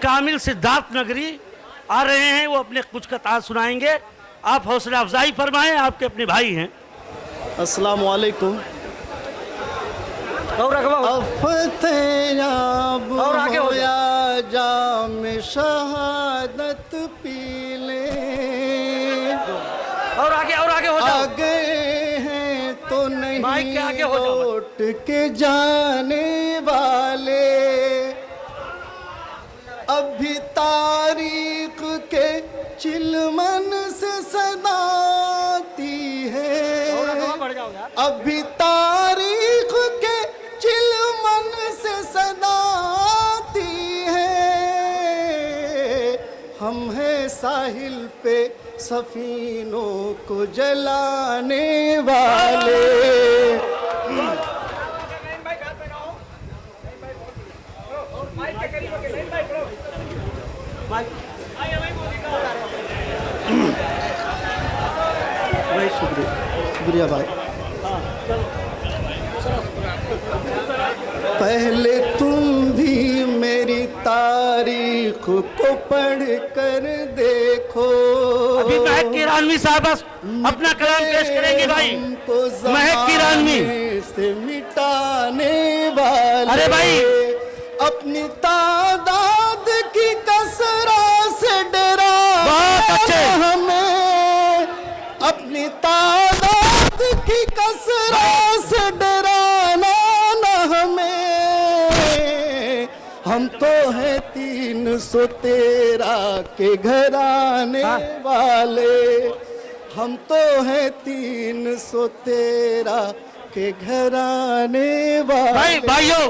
कामिल सिद्धार्थ नगरी आ रहे हैं, वो अपने कुछ कथा सुनाएंगे। आप हौसला अफजाई फरमाएं, आपके अपने भाई हैं। अस्सलाम वालेकुम। और आगे हो या जाम शहादत पी ले। और आगे हो जाओ। आगे हैं तो नहीं माइक के आगे हो जाओ। लौट के जाने वाले, अभी तारीख के चिलमन से सदाती है। अभी तारीख के चिलमन से सदाती है। हम हैं साहिल पे सफीनों को जलाने वाले। भाई शुक्रिया भाई। पहले तुम भी मेरी तारीख को पढ़ कर देखो। अभी महक किरानवी साहब अपना कलाम पेश करेंगे भाई। महक किरानवी से मिटाने वाले, अरे भाई अपनी तादाद की कसरत से डरा हमें। अपनी तादाद की कसरत से डराना न हमें। हम तो हैं 313 के घराने वाले। हम तो हैं 313 के घराने वाले। भाइयों